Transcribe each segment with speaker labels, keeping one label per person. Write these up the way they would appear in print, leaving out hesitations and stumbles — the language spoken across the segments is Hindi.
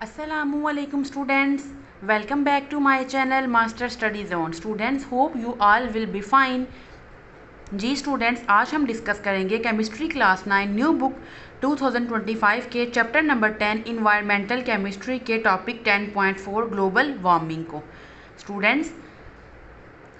Speaker 1: Assalamualaikum students, welcome back to my channel Master Study Zone. Students, hope you all will be fine. जी स्टूडेंट्स, आज हम डिस्कस करेंगे केमिस्ट्री क्लास 9 न्यू बुक 2025 के चैप्टर नंबर 10 इन्वायरमेंटल केमिस्ट्री के टॉपिक 10.4 ग्लोबल वार्मिंग को। स्टूडेंट्स,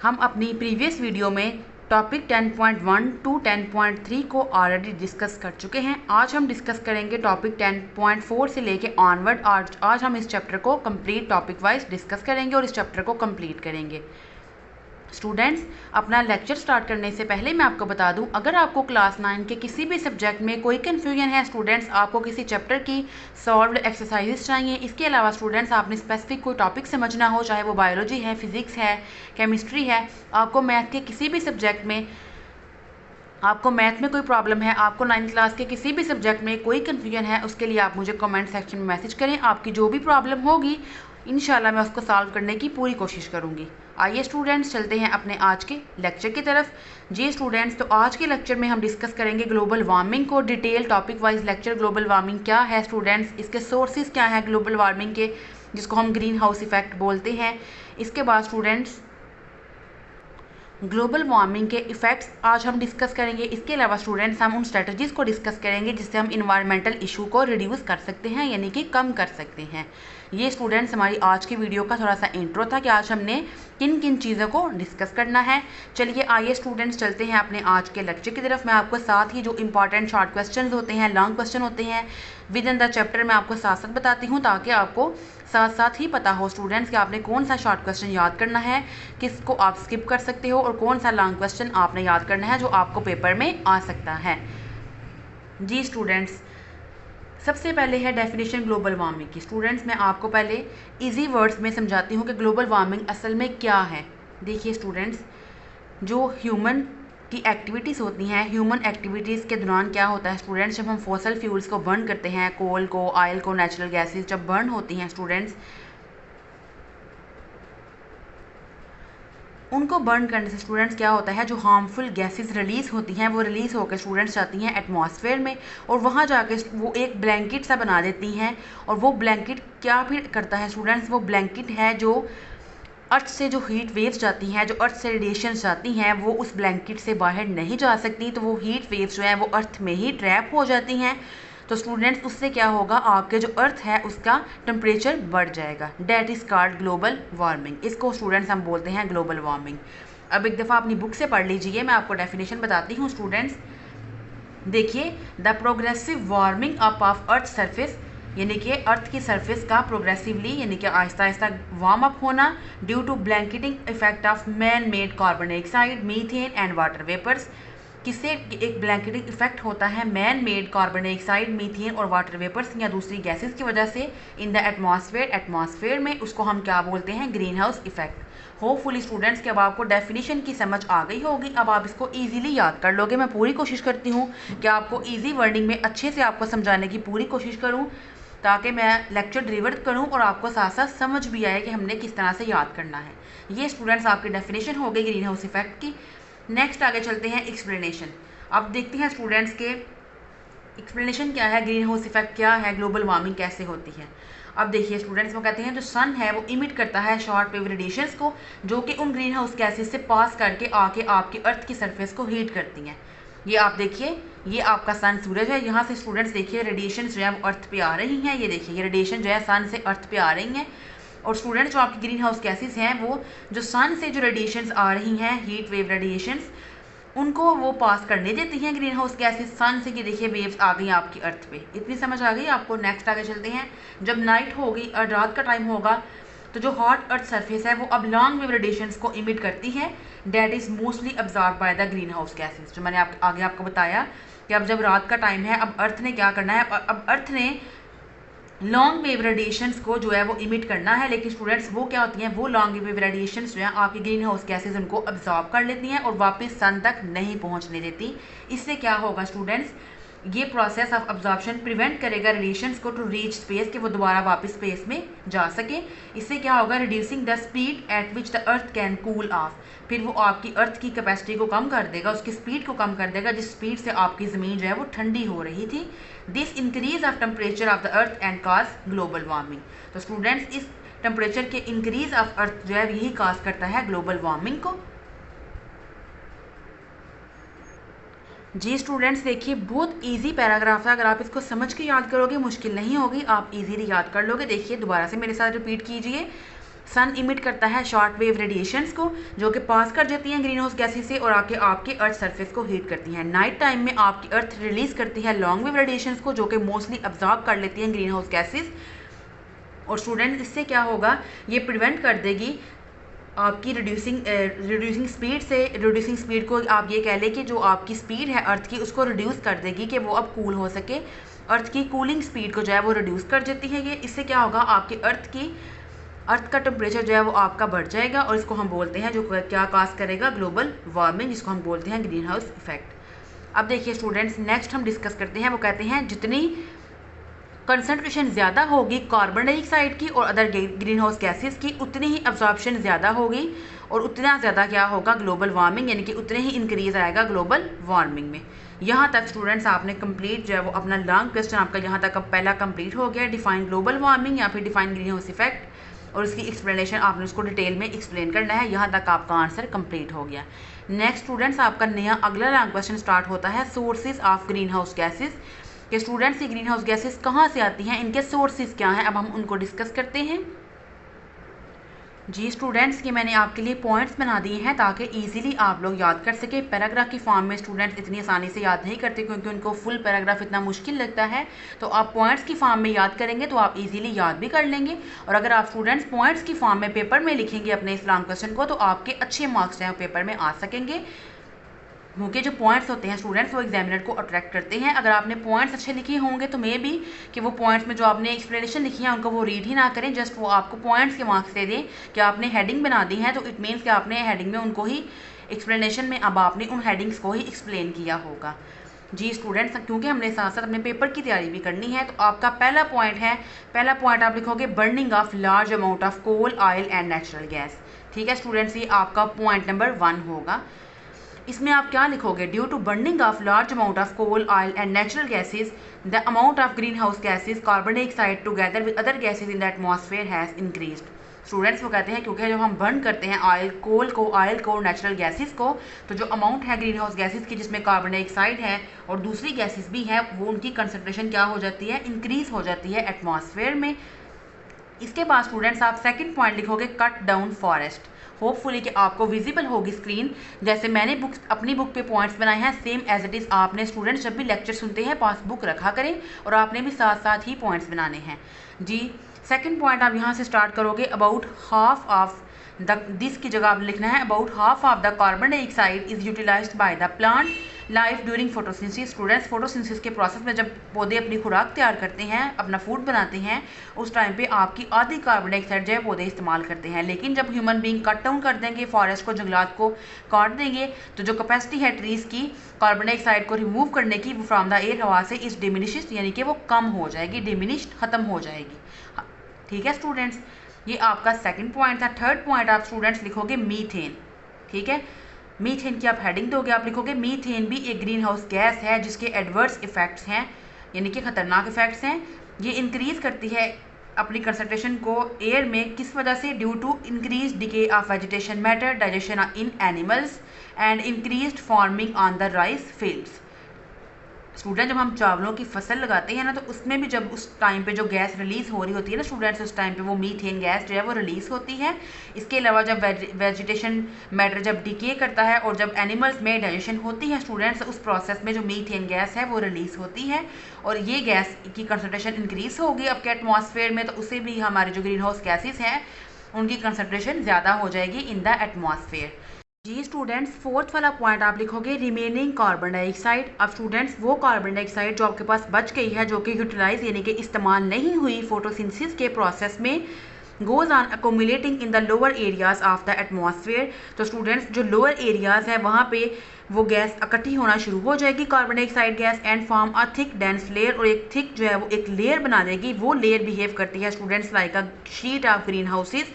Speaker 1: हम अपनी प्रीवियस वीडियो में टॉपिक 10.1 टू 10.3 को ऑलरेडी डिस्कस कर चुके हैं। आज हम डिस्कस करेंगे टॉपिक 10.4 से लेके ऑनवर्ड। आज हम इस चैप्टर को कंप्लीट टॉपिक वाइज डिस्कस करेंगे और इस चैप्टर को कंप्लीट करेंगे। स्टूडेंट्स, अपना लेक्चर स्टार्ट करने से पहले मैं आपको बता दूं, अगर आपको क्लास 9 के किसी भी सब्जेक्ट में कोई कन्फ्यूजन है, स्टूडेंट्स आपको किसी चैप्टर की सॉल्व्ड एक्सरसाइजेस चाहिए, इसके अलावा स्टूडेंट्स आपने स्पेसिफिक कोई टॉपिक समझना हो, चाहे वो बायोलॉजी है, फिजिक्स है, केमिस्ट्री है, आपको मैथ के किसी भी सब्जेक्ट में कोई प्रॉब्लम है, आपको 9th क्लास के किसी भी सब्जेक्ट में कोई कन्फ्यूजन है, उसके लिए आप मुझे कमेंट सेक्शन में मैसेज करें। आपकी जो भी प्रॉब्लम होगी इंशाल्लाह मैं उसको सॉल्व करने की पूरी कोशिश करूंगी। आइए स्टूडेंट्स, चलते हैं अपने आज के लेक्चर की तरफ। जी स्टूडेंट्स, तो आज के लेक्चर में हम डिस्कस करेंगे ग्लोबल वार्मिंग को, detail topic wise lecture. Global warming क्या है स्टूडेंट्स, इसके सोर्सेज क्या हैं ग्लोबल वार्मिंग के, जिसको हम ग्रीन हाउस इफेक्ट बोलते हैं। इसके बाद स्टूडेंट्स ग्लोबल वार्मिंग के इफ़ेक्ट्स आज हम डिस्कस करेंगे। इसके अलावा स्टूडेंट्स हम उन स्ट्रेटजीज़ को डिस्कस करेंगे जिससे हम इन्वायरमेंटल इशू को रिड्यूस कर सकते हैं, यानी कि कम कर सकते हैं। ये स्टूडेंट्स हमारी आज की वीडियो का थोड़ा सा इंट्रो था कि आज हमने किन किन चीज़ों को डिस्कस करना है। चलिए आइए स्टूडेंट्स, चलते हैं अपने आज के लेक्चर की तरफ। मैं आपको साथ ही जो इंपॉर्टेंट शॉर्ट क्वेश्चन होते हैं, लॉन्ग क्वेश्चन होते हैं विद इन द चैप्टर, मैं आपको साथ साथ बताती हूँ, ताकि आपको साथ साथ ही पता हो स्टूडेंट्स कि आपने कौन सा शॉर्ट क्वेश्चन याद करना है, किसको आप स्किप कर सकते हो, और कौन सा लॉन्ग क्वेश्चन आपने याद करना है जो आपको पेपर में आ सकता है। जी स्टूडेंट्स, सबसे पहले है डेफिनेशन ग्लोबल वार्मिंग की। स्टूडेंट्स, मैं आपको पहले इजी वर्ड्स में समझाती हूँ कि ग्लोबल वार्मिंग असल में क्या है। देखिए स्टूडेंट्स, जो ह्यूमन की एक्टिविटीज़ होती हैं, ह्यूमन एक्टिविटीज़ के दौरान क्या होता है स्टूडेंट्स, जब हम फॉसल फ्यूल्स को बर्न करते हैं, कोल को, ऑयल को, नेचुरल गैसेस जब बर्न होती हैं स्टूडेंट्स, उनको बर्न करने से स्टूडेंट्स क्या होता है, जो हार्मफुल गैसेस रिलीज़ होती हैं वो रिलीज़ होकर स्टूडेंट्स जाती हैं एटमॉस्फेयर में, और वहाँ जाके वो एक ब्लैंकेट सा बना देती हैं। और वो ब्लैंकेट क्या फिर करता है स्टूडेंट्स, वो ब्लैंकेट है जो अर्थ से जो हीट वेव्स जाती हैं, जो अर्थ से रेडिएशन जाती हैं, वो उस ब्लैंकेट से बाहर नहीं जा सकती, तो वो हीट वेव्स जो हैं वो अर्थ में ही ट्रैप हो जाती हैं। तो स्टूडेंट्स, उससे क्या होगा, आपके जो अर्थ है उसका टेम्परेचर बढ़ जाएगा। That is called global warming. इसको स्टूडेंट्स हम बोलते हैं ग्लोबल वार्मिंग। अब एक दफ़ा अपनी बुक से पढ़ लीजिए, मैं आपको डेफिनेशन बताती हूँ स्टूडेंट्स। देखिए, the progressive warming up of earth surface, यानी कि अर्थ की सरफेस का प्रोग्रेसिवली यानी कि आहिस्ता आहिस्ता वार्म अप होना, due to blanketing effect of man made carbon dioxide, methane and water vapours. किससे एक ब्लैंकेटिंग इफेक्ट होता है, man made carbon dioxide, methane और वाटर वेपर्स या दूसरी गैसेस की वजह से इन द एटमॉस्फेयर में, उसको हम क्या बोलते हैं, green house effect. Hopefully students कि अब आपको डेफिनेशन की समझ आ गई होगी, अब आप इसको इजीली याद कर लोगे। मैं पूरी कोशिश करती हूँ कि आपको इजी वर्डिंग में अच्छे से आपको समझाने की पूरी कोशिश करूँ, ताकि मैं लेक्चर डिलीवर करूँ और आपको साथ साथ समझ भी आए कि हमने किस तरह से याद करना है। ये स्टूडेंट्स आपकी डेफिनेशन हो गई ग्रीन हाउस इफेक्ट की। नेक्स्ट आगे चलते हैं एक्सप्लेनेशन। अब देखते हैं स्टूडेंट्स के एक्सप्लेनेशन क्या है, ग्रीन हाउस इफेक्ट क्या है, ग्लोबल वार्मिंग कैसे होती है। अब देखिए स्टूडेंट्स, वो कहते हैं जो सन है वो इमिट करता है शॉर्ट वेव रेडिएशंस को, जो कि उन ग्रीन हाउस गैसेस से पास करके आके आपकी अर्थ की सरफेस को हीट करती हैं। ये आप देखिए, ये आपका सन सूरज है, यहाँ से स्टूडेंट्स देखिए रेडिएशन जो है वो अर्थ पे आ रही हैं। ये देखिए, ये रेडिएशन जो है सन से अर्थ पे आ रही हैं। और स्टूडेंट्स, जो आपकी ग्रीन हाउस गैसेस हैं वो जो सन से जो रेडिएशंस आ रही हैं, हीट वेव रेडिएशंस, उनको वो पास करने देती हैं ग्रीन हाउस गैसेस सन से। ये देखिए वेव्स आ गई आपकी अर्थ पे। इतनी समझ आ गई आपको। नेक्स्ट आगे चलते हैं। जब नाइट होगी और रात का टाइम होगा, तो जो हॉट अर्थ सरफेस है वो अब लॉन्ग वेव रेडिएशंस को इमिट करती है, that is mostly absorb by the green house gases. जो मैंने आगे आपको बताया कि अब जब रात का टाइम है, अब अर्थ ने क्या करना है, अब अर्थ ने लॉन्ग वेव रेडिएशंस को जो है वो इमिट करना है। लेकिन स्टूडेंट्स, वो क्या होती हैं, वो लॉन्ग वेव रेडिएशंस जो है आपकी ग्रीन हाउस गैसेज उनको अब्जॉर्ब कर लेती हैं और वापस सन तक नहीं पहुंचने देती। इससे क्या होगा स्टूडेंट्स, ये प्रोसेस ऑफ अब्जॉर्प्शन प्रिवेंट करेगा रेडिएशंस को टू रीच स्पेस, कि वो दोबारा वापस स्पेस में जा सके। इससे क्या होगा, reducing the speed at which the earth can cool off, फिर वो आपकी अर्थ की कैपेसिटी को कम कर देगा, उसकी स्पीड को कम कर देगा जिस स्पीड से आपकी ज़मीन जो है वो ठंडी हो रही थी। This increase of temperature of the earth and cause global warming. तो स्टूडेंट्स, इस टेम्परेचर के इंक्रीज ऑफ अर्थ जो है यही काज करता है ग्लोबल वार्मिंग को। जी स्टूडेंट्स, देखिए बहुत इजी पैराग्राफ है, अगर आप इसको समझ के याद करोगे मुश्किल नहीं होगी, आप इजीली याद कर लोगे। देखिए दोबारा से मेरे साथ रिपीट कीजिए। सन इमिट करता है शॉर्ट वेव रेडिएशंस को जो कि पास कर जाती हैं ग्रीन हाउस गैसेस से और आके आपके अर्थ सरफेस को हीट करती हैं। नाइट टाइम में आपकी अर्थ रिलीज करती है लॉन्ग वेव रेडिएशंस को जो कि मोस्टली अब्जॉर्ब कर लेती हैं ग्रीन हाउस गैसेस। और स्टूडेंट, इससे क्या होगा, ये प्रिवेंट कर देगी आपकी रिड्यूसिंग स्पीड से। रिड्यूसिंग स्पीड को आप ये कह लें कि जो आपकी स्पीड है अर्थ की उसको रिड्यूस कर देगी कि वो अब कूल हो सके। अर्थ की कूलिंग स्पीड को जो है वो रिड्यूस कर देती है ये। इससे क्या होगा, आपके अर्थ का टेम्परेचर जो है वो आपका बढ़ जाएगा और इसको हम बोलते हैं, जो क्या काज करेगा, ग्लोबल वार्मिंग, जिसको हम बोलते हैं ग्रीन हाउस इफेक्ट। अब देखिए स्टूडेंट्स, नेक्स्ट हम डिस्कस करते हैं, वो कहते हैं जितनी कंसंट्रेशन ज़्यादा होगी कार्बन डाइऑक्साइड की और अदर ग्रीन हाउस गैसेस की, उतनी ही अब्जॉर्प्शन ज़्यादा होगी और उतना ज़्यादा क्या होगा, ग्लोबल वार्मिंग, यानी कि उतने ही इंक्रीज आएगा ग्लोबल वार्मिंग में। यहाँ तक स्टूडेंट्स आपने कंप्लीट जो है वो अपना लॉन्ग क्वेश्चन आपका यहाँ तक अब पहला कंप्लीट हो गया, डिफाइन ग्लोबल वार्मिंग या फिर डिफाइन ग्रीन हाउस इफेक्ट, और उसकी एक्सप्लेनेशन आपने उसको डिटेल में एक्सप्लेन करना है। यहाँ तक आपका आंसर कंप्लीट हो गया। नेक्स्ट स्टूडेंट्स, आपका नया अगला लॉन्ग क्वेश्चन स्टार्ट होता है sources of green house gases, कि स्टूडेंट्स ये ग्रीन हाउस गैसेस कहाँ से आती हैं, इनके सोर्सेज क्या हैं, अब हम उनको डिस्कस करते हैं। जी स्टूडेंट्स, ये मैंने आपके लिए पॉइंट्स बना दिए हैं ताकि इजीली आप लोग याद कर सके। पैराग्राफ की फॉर्म में स्टूडेंट्स इतनी आसानी से याद नहीं करते क्योंकि उनको फुल पैराग्राफ इतना मुश्किल लगता है, तो आप पॉइंट्स की फॉर्म में याद करेंगे तो आप इजीली याद भी कर लेंगे। और अगर आप स्टूडेंट्स पॉइंट्स की फॉर्म में पेपर में लिखेंगे अपने इस लॉन्ग क्वेश्चन को, तो आपके अच्छे मार्क्स जो है पेपर में आ सकेंगे, क्योंकि जो पॉइंट्स होते हैं स्टूडेंट्स वो एग्जामिनर को अट्रैक्ट करते हैं। अगर आपने पॉइंट्स अच्छे लिखे होंगे तो मे बी कि वो पॉइंट्स में जो आपने एक्सप्लेनेशन लिखी है उनको वो रीड ही ना करें, जस्ट वो आपको पॉइंट्स के मार्क्स दे दें कि आपने हेडिंग बना दी है, तो इट मीन्स कि आपने हेडिंग में उनको ही एक्सप्लेनेशन में अब आपने उन हेडिंग्स को ही एक्सप्लेन किया होगा। जी स्टूडेंट्स, क्योंकि हमने साथ साथ अपने पेपर की तैयारी भी करनी है, तो आपका पहला पॉइंट है, पहला पॉइंट आप लिखोगे burning of large amount of coal, oil and natural gas. ठीक है स्टूडेंट्स, ये आपका पॉइंट नंबर 1 होगा। इसमें आप क्या लिखोगे, due to burning of large amount of coal, oil and natural gases the amount of green house gases carbon dioxide together with other gases in the atmosphere has increased. Students वो कहते हैं क्योंकि जब हम बर्न करते हैं ऑयल को नेचुरल गैसेस को, तो जो अमाउंट है ग्रीन हाउस गैसेस की जिसमें कार्बन डाइऑक्साइड है और दूसरी गैसेस भी हैं, वो उनकी कंसनट्रेशन क्या हो जाती है, इंक्रीज हो जाती है एटमॉस्फेयर में। इसके बाद स्टूडेंट्स आप सेकंड पॉइंट लिखोगे कट डाउन फॉरेस्ट। होपफुली कि आपको विजिबल होगी स्क्रीन, जैसे मैंने अपनी बुक पे पॉइंट्स बनाए हैं सेम एज इट इज़ आपने स्टूडेंट्स जब भी लेक्चर सुनते हैं पास बुक रखा करें और आपने भी साथ साथ ही पॉइंट्स बनाने हैं। जी सेकंड पॉइंट आप यहाँ से स्टार्ट करोगे, अबाउट हाफ ऑफ दिस की जगह आप लिखना है about half of the carbon dioxide is utilised by the plant life during photosynthesis. Students photosynthesis के प्रोसेस में जब पौधे अपनी खुराक तैयार करते हैं, अपना फूड बनाते हैं, उस टाइम पे आपकी आधी कार्बन डाइऑक्साइड जो है पौधे इस्तेमाल करते हैं। लेकिन जब ह्यूमन बीइंग कट डाउन कर देंगे, फॉरेस्ट को, जंगलात को काट देंगे, तो जो कैपेसिटी है ट्रीज़ की कार्बन डाइऑक्साइड को रिमूव करने की वो फ्रॉम द एयर हवा से इस डिमिनिश्ड, यानी कि वो कम हो जाएगी, डिमिनिश्ड खत्म हो जाएगी। ठीक है स्टूडेंट्स, ये आपका सेकंड पॉइंट था। थर्ड पॉइंट आप स्टूडेंट्स लिखोगे मीथेन। ठीक है, मीथेन की आप हेडिंग दोगे, आप लिखोगे मीथेन भी एक ग्रीन हाउस गैस है जिसके एडवर्स इफेक्ट्स हैं, यानी कि खतरनाक इफेक्ट्स हैं। ये इंक्रीज करती है अपनी कंसंट्रेशन को एयर में, किस वजह से, due to increase decay of vegetation matter, digestion in animals and increased farming on the rice fields. Student जब हम चावलों की फसल लगाते हैं ना, तो उसमें भी जब उस टाइम पे जो गैस रिलीज़ हो रही होती है ना स्टूडेंट्स, उस टाइम पे वो मीथेन गैस जो है वो रिलीज़ होती है। इसके अलावा जब वेजिटेशन मैटर जब डिके करता है और जब एनिमल्स में डाइजेशन होती है स्टूडेंट्स, उस प्रोसेस में जो मीथेन गैस है वो रिलीज़ होती है और ये गैस की कंसनट्रेशन इंक्रीज होगी आपके एटमॉस्फेयर में, तो उससे भी हमारे जो ग्रीन हाउस गैसेज हैं उनकी कंसनट्रेशन ज़्यादा हो जाएगी इन द एटमॉस्फेयर। जी स्टूडेंट्स, फोर्थ वाला पॉइंट आप लिखोगे रिमेनिंग कार्बन डाइऑक्साइड। अब स्टूडेंट्स वो कार्बन डाइऑक्साइड जो आपके पास बच गई है, जो कि यूटिलाइज यानी कि इस्तेमाल नहीं हुई फोटोसिंथेसिस के प्रोसेस में, goes on accumulating in the lower areas of the atmosphere. तो स्टूडेंट्स जो लोअर एरियाज है वहाँ पे वो गैस इकट्ठी होना शुरू हो जाएगी, carbon dioxide gas, and form a thick dense layer, और एक थिक जो है वो एक लेयर बना देगी। वो लेयर बिहेव करती है students like a sheet of green houses,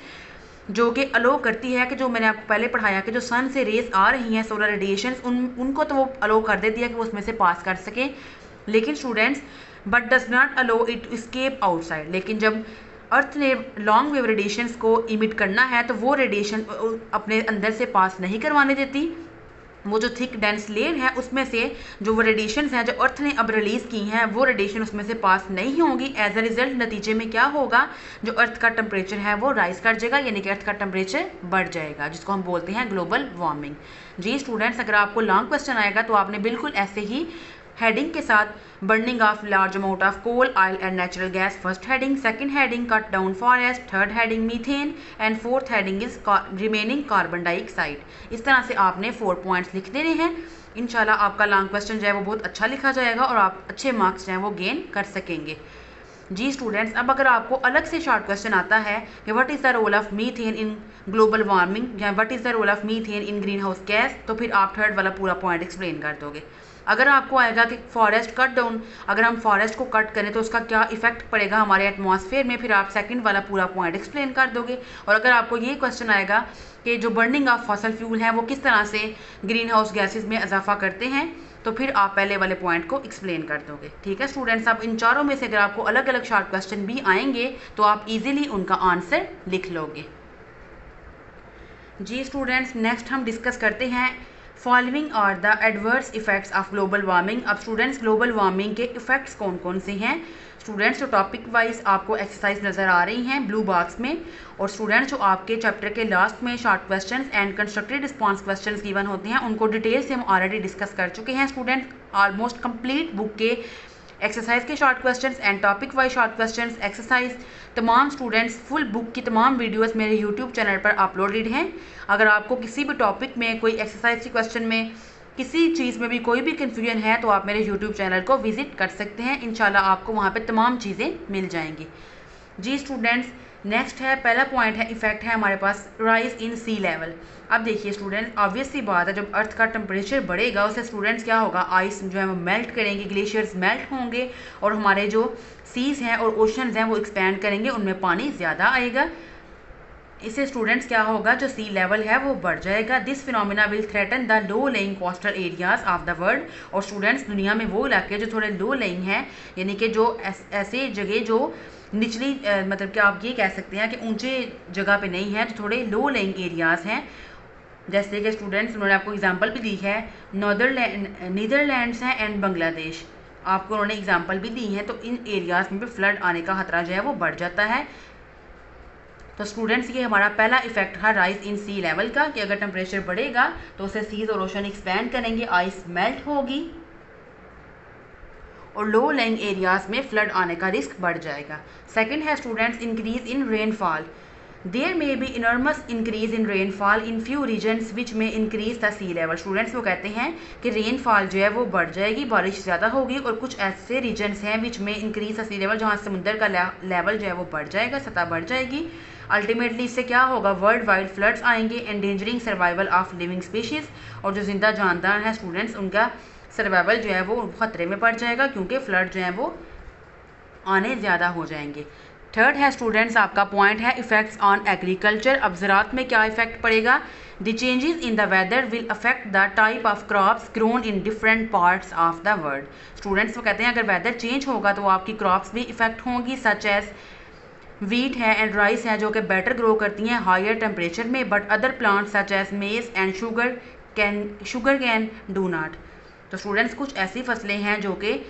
Speaker 1: जो कि अलो करती है कि जो मैंने आपको पहले पढ़ाया कि जो सन से रेज आ रही हैं सोलर रेडिएशंस उनको तो वो अलो कर देती है कि वो उसमें से पास कर सकें, लेकिन students but does not allow it escape outside. लेकिन जब अर्थ ने लॉन्ग वेव रेडिएशंस को इमिट करना है तो वो रेडिएशन अपने अंदर से पास नहीं करवाने देती। वो जो थिक डेंस लेयर है उसमें से जो वो रेडिएशंस हैं जो अर्थ ने अब रिलीज़ की हैं वो रेडिएशन उसमें से पास नहीं होंगी। एज अ रिजल्ट नतीजे में क्या होगा, जो अर्थ का टेम्परेचर है वो राइज कर जाएगा, यानी कि अर्थ का टेम्परेचर बढ़ जाएगा, जिसको हम बोलते हैं ग्लोबल वार्मिंग। जी स्टूडेंट्स, अगर आपको लॉन्ग क्वेश्चन आएगा तो आपने बिल्कुल ऐसे ही हेडिंग के साथ burning of large amount of coal, oil and natural gas first heading, second heading cut down forest, third heading methane, and fourth heading is remaining carbon dioxide. इस तरह से आपने 4 पॉइंट्स लिख देने हैं। इंशाल्लाह आपका लॉन्ग क्वेश्चन जो है वो बहुत अच्छा लिखा जाएगा और आप अच्छे मार्क्स जो हैं वो गेन कर सकेंगे। जी स्टूडेंट्स, अब अगर आपको अलग से शॉर्ट क्वेश्चन आता है कि what is the role of methane in global warming या what is the role of methane in greenhouse gas, तो फिर आप थर्ड वाला पूरा पॉइंट एक्सप्लेन कर दोगे। अगर आपको आएगा कि फॉरेस्ट कट डाउन, अगर हम फॉरेस्ट को कट करें तो उसका क्या इफेक्ट पड़ेगा हमारे एटमॉस्फेयर में, फिर आप सेकंड वाला पूरा पॉइंट एक्सप्लेन कर दोगे। और अगर आपको ये क्वेश्चन आएगा कि जो बर्निंग ऑफ फॉसल फ्यूल है वो किस तरह से ग्रीन हाउस गैसेज में इजाफा करते हैं, तो फिर आप पहले वाले पॉइंट को एक्सप्लेन कर दोगे। ठीक है स्टूडेंट्स, अब इन चारों में से अगर आपको अलग अलग शॉर्ट क्वेश्चन भी आएंगे तो आप इजीली उनका आंसर लिख लोगे। जी स्टूडेंट्स, नेक्स्ट हम डिस्कस करते हैं following are the adverse effects of global warming. अब स्टूडेंट्स ग्लोबल वार्मिंग के इफेक्ट्स कौन कौन से हैं। स्टूडेंट्स जो टॉपिक वाइज आपको एक्सरसाइज नज़र आ रही हैं ब्लू बॉक्स में, और स्टूडेंट्स जो आपके चैप्टर के लास्ट में short questions and constructed response questions given होते हैं उनको डिटेल से हम ऑलरेडी डिस्कस कर चुके हैं। स्टूडेंट्स ऑलमोस्ट कंप्लीट बुक के एक्सरसाइज के short questions and topic wise short questions exercise तमाम स्टूडेंट्स फुल बुक की तमाम वीडियोस मेरे यूट्यूब चैनल पर अपलोडेड हैं। अगर आपको किसी भी टॉपिक में कोई एक्सरसाइज के क्वेश्चन में किसी चीज़ में भी कोई भी कन्फ्यूजन है तो आप मेरे यूट्यूब चैनल को विजिट कर सकते हैं, इंशाल्लाह आपको वहाँ पे तमाम चीज़ें मिल जाएंगी। जी स्टूडेंट्स, नेक्स्ट है पहला पॉइंट है इफेक्ट है हमारे पास राइज इन सी लेवल। अब देखिए स्टूडेंट्स, ऑब्वियस सी बात है जब अर्थ का टेम्परेचर बढ़ेगा उससे स्टूडेंट्स क्या होगा, आइस जो है वो मेल्ट करेंगे, ग्लेशियर्स मेल्ट होंगे और हमारे जो सीज हैं और ओशंस हैं वो एक्सपैंड करेंगे, उनमें पानी ज़्यादा आएगा। इससे स्टूडेंट्स क्या होगा, जो सी लेवल है वो बढ़ जाएगा। This phenomena will threaten the low laying coastal areas of the world. और स्टूडेंट्स दुनिया में वो इलाके जो थोड़े लो लेइंग हैं, यानी कि जो ऐसे जगह जो निचली मतलब कि आप ये कह सकते हैं कि ऊंचे जगह पे नहीं है, जो थोड़े लो लेइंग एरियाज़ हैं, जैसे कि स्टूडेंट्स उन्होंने आपको एग्जांपल भी दी है नीदरलैंड्स हैं एंड बांग्लादेश, आपको उन्होंने एग्जांपल भी दी है। तो इन एरियाज़ में भी फ्लड आने का खतरा जो है वो बढ़ जाता है। तो स्टूडेंट्स ये हमारा पहला इफेक्ट है राइज इन सी लेवल का, कि अगर टेम्परेचर बढ़ेगा तो उससे सीज और ओशन एक्सपैंड करेंगे, आइस मेल्ट होगी और लो लेइंग एरियाज में फ्लड आने का रिस्क बढ़ जाएगा। सेकंड है students increase in rainfall. There may be enormous increase in rainfall in few regions which may increase the sea level. Students वो कहते हैं कि रेनफॉल जो है वो बढ़ जाएगी, बारिश ज़्यादा होगी, और कुछ ऐसे रीजन्स हैं विच may increase the sea level, जहाँ समुद्र का लेवल जो है वो बढ़ जाएगा, सतह बढ़ जाएगी। अल्टीमेटली इससे क्या होगा, वर्ल्ड वाइड फ्लड्स आएंगे, endangering survival of living species, और जो जिंदा जानदार हैं स्टूडेंट्स उनका सर्वाइवल जो है वो खतरे में पड़ जाएगा, क्योंकि फ्लड जो है वो आने ज़्यादा हो जाएंगे। थर्ड है स्टूडेंट्स आपका पॉइंट है इफेक्ट्स ऑन एग्रीकल्चर। अब ज़रात में क्या इफेक्ट पड़ेगा, the changes in the weather will affect the type of crops grown in different parts of the world. Students वो कहते हैं अगर वेदर चेंज होगा तो आपकी क्रॉप्स भी इफेक्ट होंगी, सच एज वीट है एंड राइस है जो कि बेटर ग्रो करती हैं हायर टेम्परेचर में, but other plants such as maize and sugar can do not. तो स्टूडेंट्स कुछ ऐसी फसलें हैं जो कि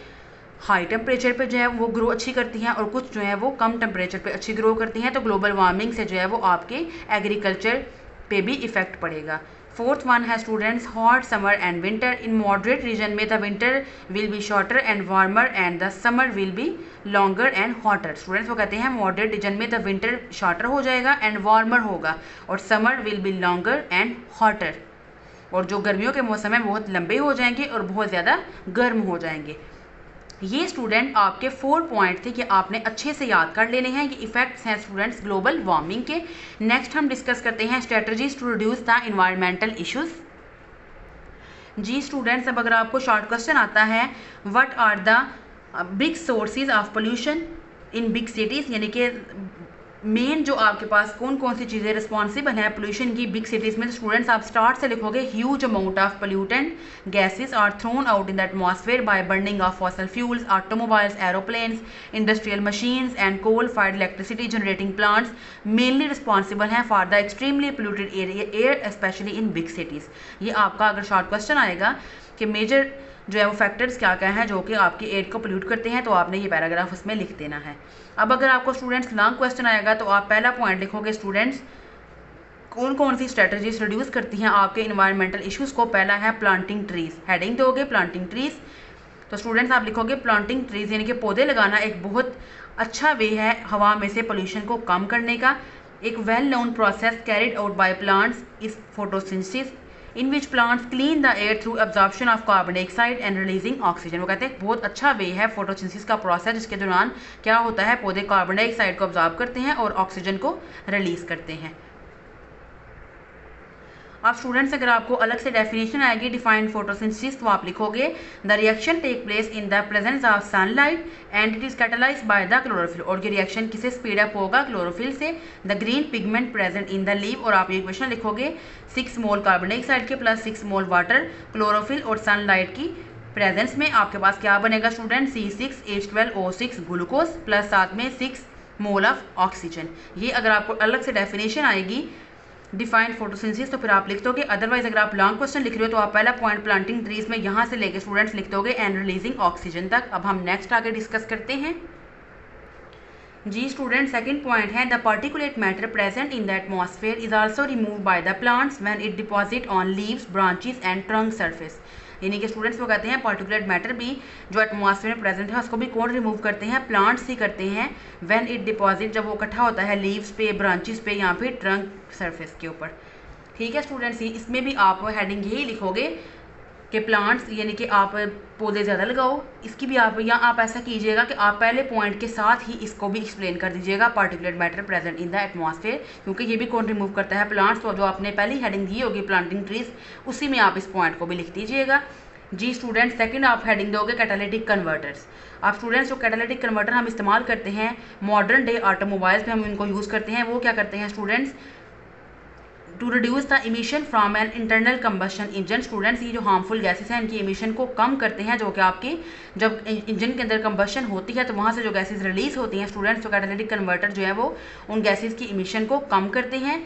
Speaker 1: हाई टेम्परेचर पे जो है वो ग्रो अच्छी करती हैं और कुछ जो है वो कम टेम्परेचर पे अच्छी ग्रो करती हैं। तो ग्लोबल वार्मिंग से जो है वो आपके एग्रीकल्चर पे भी इफेक्ट पड़ेगा। फोर्थ वन है students hot summer and winter. In moderate region में the winter will be shorter and warmer and the summer will be longer and hotter. Students वो कहते हैं मॉडरेट रीजन में द विंटर शॉर्टर हो जाएगा एंड वार्मर होगा, और summer will be longer and hotter, और जो गर्मियों के मौसम है बहुत लंबे हो जाएंगे और बहुत ज़्यादा गर्म हो जाएंगे। ये स्टूडेंट आपके 4 पॉइंट थे कि आपने अच्छे से याद कर लेने हैं। ये इफेक्ट्स हैं स्टूडेंट्स ग्लोबल वार्मिंग के। नेक्स्ट हम डिस्कस करते हैं strategies to reduce the environmental issues. जी स्टूडेंट्स, अब अगर आपको शॉर्ट क्वेश्चन आता है, what are the big sources of pollution in big cities, यानी कि मेन जो आपके पास कौन कौन सी चीज़ें रिस्पॉन्सिबल हैं पोल्यूशन की बिग सिटीज़ में, तो स्टूडेंट्स आप स्टार्ट से लिखोगे huge amount of pollutant gases are thrown out in the atmosphere by burning of fossil fuels, automobiles, aeroplanes, industrial machines and coal fired electricity generating plants mainly responsible हैं for the extremely polluted air specially in big cities. ये आपका अगर शॉर्ट क्वेश्चन आएगा कि मेजर जो है वो फैक्टर्स क्या क्या हैं जो कि आपके एयर को पोल्यूट करते हैं, तो आपने ये पैराग्राफ उसमें लिख देना है। अब अगर आपको स्टूडेंट्स लॉन्ग क्वेश्चन आएगा तो आप पहला पॉइंट लिखोगे स्टूडेंट्स कौन कौन सी स्ट्रेटजीज रिड्यूस करती हैं आपके इन्वायरमेंटल इश्यूज़ को। पहला है प्लांटिंग ट्रीज़, हेडिंग दोगे प्लांटिंग ट्रीज़। तो स्टूडेंट्स आप लिखोगे प्लांटिंग ट्रीज़ यानी कि पौधे लगाना एक बहुत अच्छा वे है हवा में से पोल्यूशन को कम करने का। एक well known process carried out by plants is photosynthesis in which plants clean the air through absorption of carbon dioxide and releasing oxygen. वो कहते हैं बहुत अच्छा वे है फोटोसिंथेसिस का प्रोसेस, जिसके दौरान क्या होता है पौधे कार्बन डाइऑक्साइड को एब्जॉर्ब करते हैं और ऑक्सीजन को रिलीज करते हैं। अब स्टूडेंट्स अगर आपको अलग से डेफिनेशन आएगी डिफाइंड फोटोसिंथेसिस, तो आप लिखोगे the reaction take place in the presence of sunlight and it is catalysed by the chlorophyll. और ये रिएक्शन किसे स्पीड अप होगा, क्लोरोफिल से। The green pigment present in the leave, और आप ये क्वेश्चन लिखोगे 6 मोल कार्बन डाइऑक्साइड के प्लस 6 मोल वाटर, क्लोरोफिल और सनलाइट की प्रेजेंस में आपके पास क्या बनेगा स्टूडेंट, C6H12O6 ग्लूकोज प्लस साथ में 6 मोल ऑफ ऑक्सीजन। ये अगर आपको अलग से डेफिनेशन आएगी डिफाइंड फोटोसिंथेसिस तो फिर आप लिख दोगे। अदरवाइज अगर आप लॉन्ग क्वेश्चन लिख रहे हो तो आप पहला पॉइंट प्लांटिंग ट्रीज में यहाँ से लेके स्टूडेंट्स लिख दोगे एंड रिलीजिंग ऑक्सीजन तक। अब हम नेक्स्ट आगे डिस्कस करते हैं। जी स्टूडेंट, सेकंड पॉइंट है the particulate matter present in the atmosphere is also remove by the plants when it deposit on leaves, branches and trunk surface. यानी कि स्टूडेंट्स वो कहते हैं पार्टिकुलेट मैटर भी जो एटमॉस्फेयर में प्रेजेंट है उसको भी कौन रिमूव करते हैं, प्लांट्स ही करते हैं। व्हेन इट डिपॉजिट, जब वो इकट्ठा होता है लीव्स पे, ब्रांचेस पे या फिर ट्रंक सरफेस के ऊपर। ठीक है स्टूडेंट्स, इसमें भी आप हेडिंग यही लिखोगे कि प्लांट्स यानी कि आप पौधे ज़्यादा लगाओ। इसकी भी आप या आप ऐसा कीजिएगा कि आप पहले पॉइंट के साथ ही इसको भी एक्सप्लेन कर दीजिएगा particulate matter present in the atmosphere, क्योंकि ये भी कौन रिमूव करता है, प्लांट्स। तो जो आपने पहली हेडिंग दी होगी प्लांटिंग ट्रीज, उसी में आप इस पॉइंट को भी लिख दीजिएगा। जी स्टूडेंट्स, सेकंड आप हेडिंग दोगे कैटालिटिक कन्वर्टर्स। आप स्टूडेंट्स जो कैटालिटिक कन्वर्टर हम इस्तेमाल करते हैं मॉडर्न डे ऑटोमोबाइल्स में, हम इनको यूज़ करते हैं, वो क्या करते हैं students, to reduce the emission from an internal combustion engine. Students ये जो हार्मफुल गैसेस हैं इनकी इमिशन को कम करते हैं, जो कि आपकी जब इंजन के अंदर कंबशन होती है तो वहाँ से जो गैसेस रिलीज होती हैं स्टूडेंट्स, तो कैटालिटिक कन्वर्टर जो है वो उन गैसेस की इमिशन को कम करते हैं।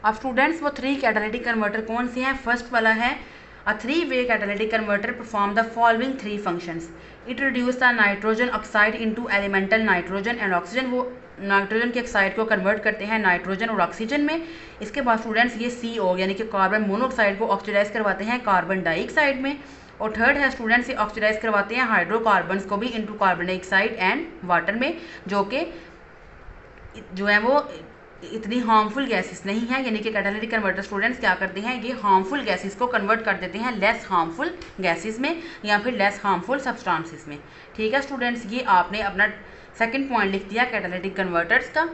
Speaker 1: अब स्टूडेंट्स वो 3 कैटालिटिक कन्वर्टर कौन से हैं, फर्स्ट वाला है अ 3-way catalytic converter perform the following 3 functions. It reduce the nitrogen oxide into elemental nitrogen and oxygen. वो नाइट्रोजन के ऑक्साइड को कन्वर्ट करते हैं नाइट्रोजन और ऑक्सीजन में। इसके बाद स्टूडेंट्स ये CO यानी कि कार्बन मोनोऑक्साइड को ऑक्सीडाइज करवाते हैं कार्बन डाइऑक्साइड में। और थर्ड है स्टूडेंट्स ये ऑक्सीडाइज करवाते हैं हाइड्रोकार्बन्स को भी into carbon dioxide and water में, जो कि जो है वो इतनी हार्मफुल गैसेस नहीं है। यानी कि कैटालिटिक कन्वर्टर स्टूडेंट्स क्या करते हैं, ये हार्मफुल गैसेस को कन्वर्ट कर देते हैं लेस हार्मफुल गैसेस में या फिर लेस हार्मफुल सब्सटेंसेस में। ठीक है स्टूडेंट्स, ये आपने अपना सेकंड पॉइंट लिख दिया कैटालिटिक कन्वर्टर्स का।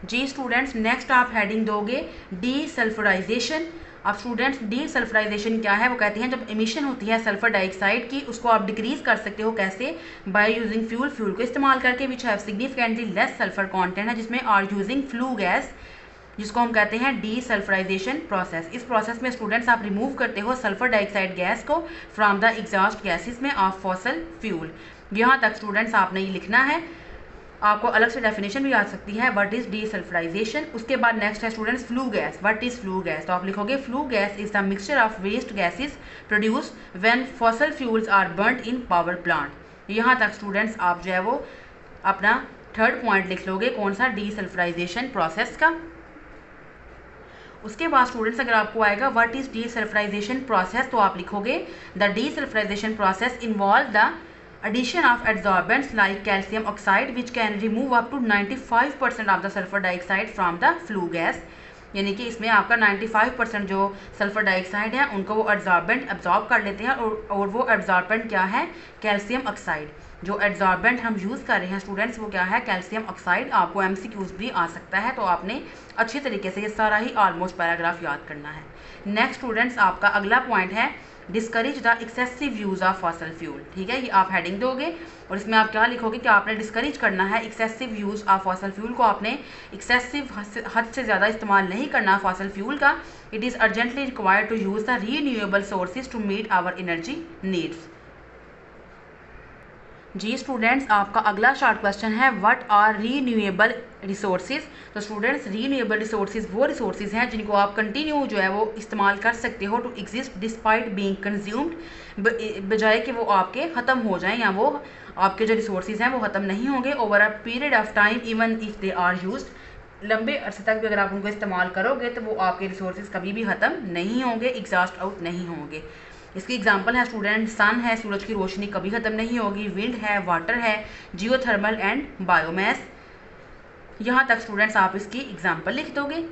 Speaker 1: जी स्टूडेंट्स, नेक्स्ट आप हेडिंग दोगे डीसल्फराइजेशन। अब स्टूडेंट्स डीसल्फराइजेशन क्या है, वो कहते हैं जब इमिशन होती है सल्फर डाइऑक्साइड की उसको आप डिक्रीज कर सकते हो, कैसे, बाय यूजिंग फ्यूल को इस्तेमाल करके which have significantly less sulphur content है, जिसमें आर यूजिंग फ्लू गैस, जिसको हम कहते हैं डीसल्फराइजेशन प्रोसेस। इस प्रोसेस में स्टूडेंट्स आप रिमूव करते हो सल्फर डाइऑक्साइड गैस को फ्रॉम द एग्जॉस्ट गैसेस में ऑफ फॉसल फ्यूल। यहाँ तक स्टूडेंट्स आपने ये लिखना है, आपको अलग से डेफिनेशन भी आ सकती है व्हाट इज डीसल्फराइजेशन। उसके बाद नेक्स्ट है students flue gas. What is flue gas, तो आप लिखोगे flue gas is the mixture of waste gases produce when fossil fuels are burned in power plant. यहाँ तक स्टूडेंट्स आप जो है वो अपना थर्ड पॉइंट लिख लोगे, कौन सा, डीसल्फराइजेशन प्रोसेस का। उसके बाद स्टूडेंट्स अगर आपको आएगा व्हाट इज डीसल्फराइजेशन प्रोसेस, तो आप लिखोगे the desulphurisation process involve the addition of adsorbents like calcium oxide which can remove up to 95% of the sulfur dioxide from the flue gas। यानी कि इसमें आपका 95% जो सल्फर डाइऑक्साइड है उनको वो एब्जॉर्बेंट एब्जॉर्ब कर लेते हैं, और वो एब्जॉर्बेंट क्या है, कैल्शियम ऑक्साइड। जो एब्जॉर्बेंट हम यूज़ कर रहे हैं स्टूडेंट्स वो क्या है, कैल्शियम ऑक्साइड। आपको MCQs भी आ सकता है, तो आपने अच्छे तरीके से ये सारा ही ऑलमोस्ट पैराग्राफ याद करना है। नेक्स्ट स्टूडेंट्स आपका अगला पॉइंट है discourage the excessive use of fossil fuel. ठीक है, ये आप हेडिंग दोगे और इसमें आप क्या लिखोगे कि आपने डिस्करेज करना है excessive use of fossil fuel को। आपने एक्सेसिव हद से ज़्यादा इस्तेमाल नहीं करना फॉसल फ्यूल का। It is urgently required to use the renewable sources to meet our energy needs. जी स्टूडेंट्स आपका अगला शॉर्ट क्वेश्चन है व्हाट आर रीन्यूएबल रिसोर्सेज। तो स्टूडेंट्स रीन्यूएबल रिसोर्सेज वो रिसोर्सेज हैं जिनको आप कंटिन्यू जो है वो इस्तेमाल कर सकते हो, to exist despite being consumed, बजाय कि वो आपके ख़त्म हो जाएं या वो आपके जो रिसोर्सेज हैं वो ख़त्म नहीं होंगे over a period of time even if they are used. लंबे अरसे तक भी अगर आप उनको इस्तेमाल करोगे तो वो आपके रिसोर्सेज कभी भी ख़त्म नहीं होंगे, एग्जॉस्ट आउट नहीं होंगे। इसकी एग्जांपल है स्टूडेंट सन है, सूरज की रोशनी कभी ख़त्म नहीं होगी, विंड है, वाटर है, जियोथर्मल एंड बायोमास। यहाँ तक स्टूडेंट्स आप इसकी एग्जांपल लिख दोगे।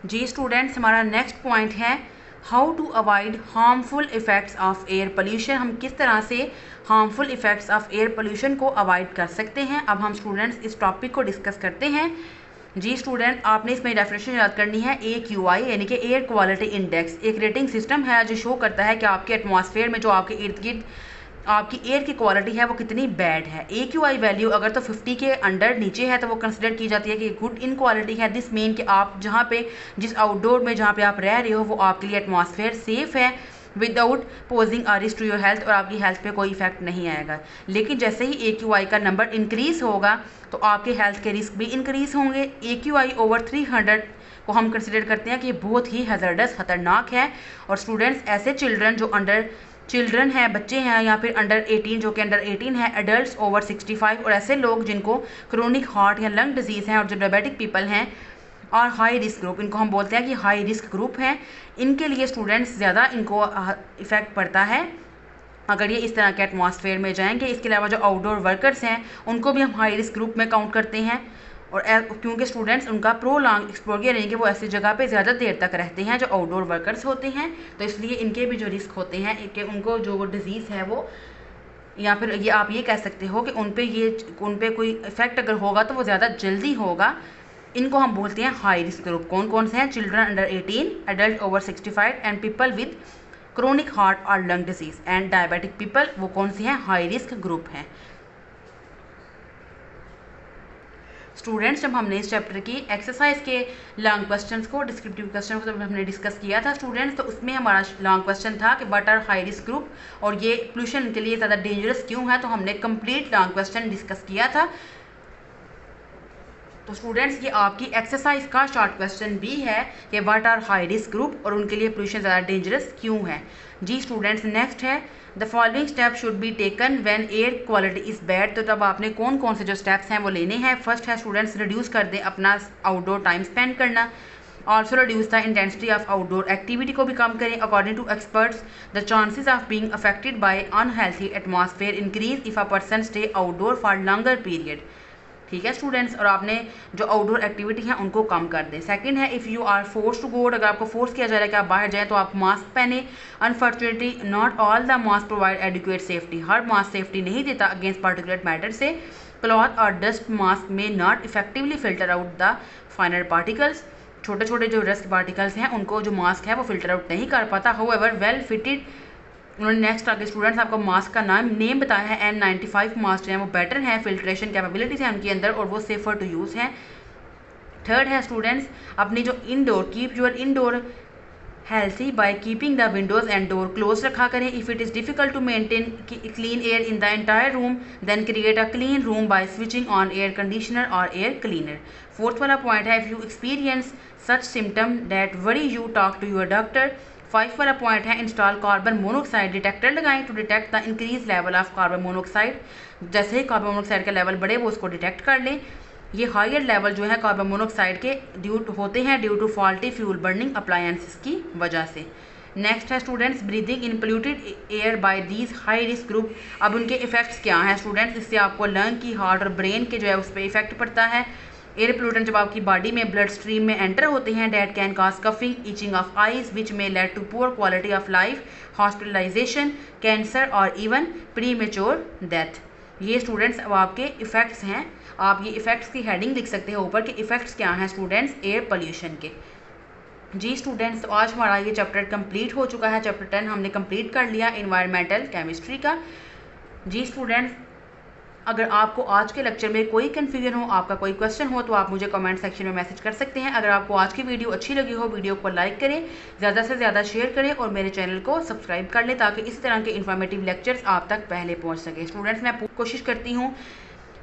Speaker 1: जी स्टूडेंट्स हमारा नेक्स्ट पॉइंट है how to avoid harmful effects of air pollution. हम किस तरह से harmful effects of air pollution को अवॉइड कर सकते हैं। अब हम स्टूडेंट्स इस टॉपिक को डिस्कस करते हैं। जी स्टूडेंट आपने इसमें डेफिनेशन याद करनी है AQI यानी कि एयर क्वालिटी इंडेक्स। एक रेटिंग सिस्टम है जो शो करता है कि आपके एटमॉस्फेयर में जो आपके इर्द गिर्द आपकी एयर की क्वालिटी है वो कितनी बैड है। AQI वैल्यू अगर तो 50 के अंडर नीचे है तो वो कंसिडर की जाती है कि गुड इन क्वालिटी है। दिस मीन कि आप जहाँ पे जिस आउटडोर में जहाँ पे आप रह रहे हो वो आपके लिए एटमॉस्फेयर सेफ़ है without posing a risk to your health, और आपकी हेल्थ पे कोई इफेक्ट नहीं आएगा। लेकिन जैसे ही AQI का नंबर इंक्रीज़ होगा तो आपके हेल्थ के रिस्क भी इंक्रीज़ होंगे। AQI ओवर 300 को हम कंसिडर करते हैं कि ये बहुत ही हैज़र्डस ख़तरनाक है। और स्टूडेंट्स ऐसे चिल्ड्रन हैं, बच्चे हैं या फिर अंडर 18 जो कि अंडर 18 है, एडल्ट ओवर 65 और ऐसे लोग जिनको क्रोनिक हार्ट या लंग डिजीज़ हैं और जो डायबिटिक पीपल हैं और हाई रिस्क ग्रुप, इनको हम बोलते हैं कि हाई रिस्क ग्रुप हैं, इनके लिए स्टूडेंट्स ज़्यादा इनको इफ़ेक्ट पड़ता है अगर ये इस तरह के एटमॉस्फेयर में जाएंगे। इसके अलावा जो आउटडोर वर्कर्स हैं उनको भी हम हाई रिस्क ग्रुप में काउंट करते हैं, और क्योंकि स्टूडेंट्स उनका प्रोलॉन्ग एक्सपोजर यानी कि वो ऐसी जगह पे ज़्यादा देर तक रहते हैं जो आउटडोर वर्कर्स होते हैं, तो इसलिए इनके भी जो रिस्क होते हैं कि उनको जो डिज़ीज़ है वो, या फिर ये आप ये कह सकते हो कि उन पे कोई इफ़ेक्ट अगर होगा तो वो ज़्यादा जल्दी होगा। इनको हम बोलते हैं हाई रिस्क ग्रुप। कौन कौन से हैं? Children under 18, adult over 65 and people with chronic heart और lung disease and diabetic people, वो कौन सी हैं? हाई रिस्क ग्रुप हैं। स्टूडेंट्स जब हमने इस चैप्टर की एक्सरसाइज के लॉन्ग क्वेश्चंस को, डिस्क्रिप्टिव क्वेश्चन को जब हमने डिस्कस किया था स्टूडेंट्स, तो उसमें हमारा लॉन्ग क्वेश्चन था कि what are high risk group और ये पोल्यूशन के लिए ज़्यादा डेंजरस क्यों है। तो हमने कंप्लीट लॉन्ग क्वेश्चन डिस्कस किया था। तो स्टूडेंट्स ये आपकी एक्सरसाइज का शॉर्ट क्वेश्चन भी है कि what are high risk group और उनके लिए पोल्यूशन ज़्यादा डेंजरस क्यों है। जी स्टूडेंट्स नेक्स्ट है the following step should be taken when air quality is bad. तो तब आपने कौन कौन से जो स्टेप्स हैं वो लेने हैं। फर्स्ट है स्टूडेंट्स रिड्यूस कर दें अपना आउटडोर टाइम स्पेंड करना। Also reduce the intensity of outdoor activity को भी कम करें। According to experts the chances of being affected by unhealthy atmosphere increase if a person stay outdoor for longer period. ठीक है स्टूडेंट्स, और आपने जो आउटडोर एक्टिविटी हैं उनको कम कर दें। सेकंड है if you are force to go, अगर आपको फोर्स किया जा रहा है कि आप बाहर जाएं तो आप मास्क पहने। Unfortunately not all the mask provide adequate safety, her mask safety नहीं देता अगेंस्ट पार्टिकुलर मैटर से। क्लॉथ और डस्ट मास्क में not effectively filter out the फाइनर particles, छोटे छोटे जो डस्ट पार्टिकल्स हैं उनको जो मास्क है वो फिल्टर आउट नहीं कर पाता। हाउएवर वेल फिटेड, उन्होंने नेक्स्ट आगे स्टूडेंट्स आपको मास्क का नेम बताया है। N95 मास्क जो है वो बेटर है, फिल्ट्रेशन कैपेबिलिटीज़ है उनके अंदर और वो सेफर टू यूज़ हैं। थर्ड है स्टूडेंट्स अपनी जो indoor, keep your indoor healthy by keeping the windows and door close रखा करें। If it is difficult to maintain clean air in the entire room then create a clean room by switching on air conditioner और एयर क्लीनर। फोर्थ वाला पॉइंट है if you experience such symptom that worry you talk to your doctor. 5 वाला पॉइंट है इंस्टॉल कार्बन मोनोऑक्साइड डिटेक्टर लगाएं to detect the increase level of carbon monoxide. जैसे ही कार्बन मोनोऑक्साइड का लेवल बढ़े वो उसको डिटेक्ट कर लें। ये हायर लेवल जो है कार्बन मोनोऑक्साइड के होते हैं due to faulty fuel burning appliances की वजह से। नेक्स्ट है students breathing in polluted air by these high risk group. अब उनके इफेक्ट्स क्या हैं स्टूडेंट्स, इससे आपको लंग की, हार्ट और ब्रेन के जो है उस पर इफेक्ट पड़ता है। एयर पोल्यूटेंट जब आपकी बॉडी में ब्लड स्ट्रीम में एंटर होते हैं, that can cause coughing, itching of eyes which may lead to poor quality of life, hospitalization, cancer और इवन प्री मेच्योर डेथ। ये स्टूडेंट्स अब आपके इफ़ेक्ट्स हैं। आप ये इफ़ेक्ट्स की हेडिंग लिख सकते हैं ऊपर कि इफ़ेक्ट्स क्या हैं स्टूडेंट्स एयर पोल्यूशन के। जी स्टूडेंट्स, तो आज हमारा ये चैप्टर कंप्लीट हो चुका है। चैप्टर 10 हमने कंप्लीट कर लिया इन्वायरमेंटल केमिस्ट्री का। जी स्टूडेंट्स, अगर आपको आज के लेक्चर में कोई कन्फ्यूजन हो, आपका कोई क्वेश्चन हो, तो आप मुझे कमेंट सेक्शन में मैसेज कर सकते हैं। अगर आपको आज की वीडियो अच्छी लगी हो, वीडियो को लाइक करें, ज़्यादा से ज़्यादा शेयर करें और मेरे चैनल को सब्सक्राइब कर लें ताकि इसी तरह के इन्फॉर्मेटिव लेक्चर्स आप तक पहले पहुँच सकें। स्टूडेंट्स,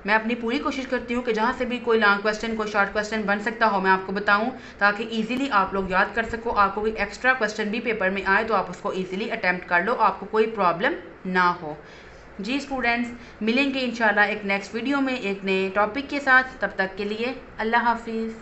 Speaker 1: मैं अपनी पूरी कोशिश करती हूँ कि जहाँ से भी कोई लॉन्ग क्वेश्चन, कोई शॉर्ट क्वेश्चन बन सकता हो, मैं आपको बताऊँ ताकि इजीली आप लोग याद कर सको। आपको कोई एक्स्ट्रा क्वेश्चन भी पेपर में आए तो आप उसको इजीली अटैम्प्ट कर लो, आपको कोई प्रॉब्लम ना हो। जी स्टूडेंट्स, मिलेंगे इंशाल्लाह एक नेक्स्ट वीडियो में एक नए टॉपिक के साथ। तब तक के लिए अल्लाह हाफिज़।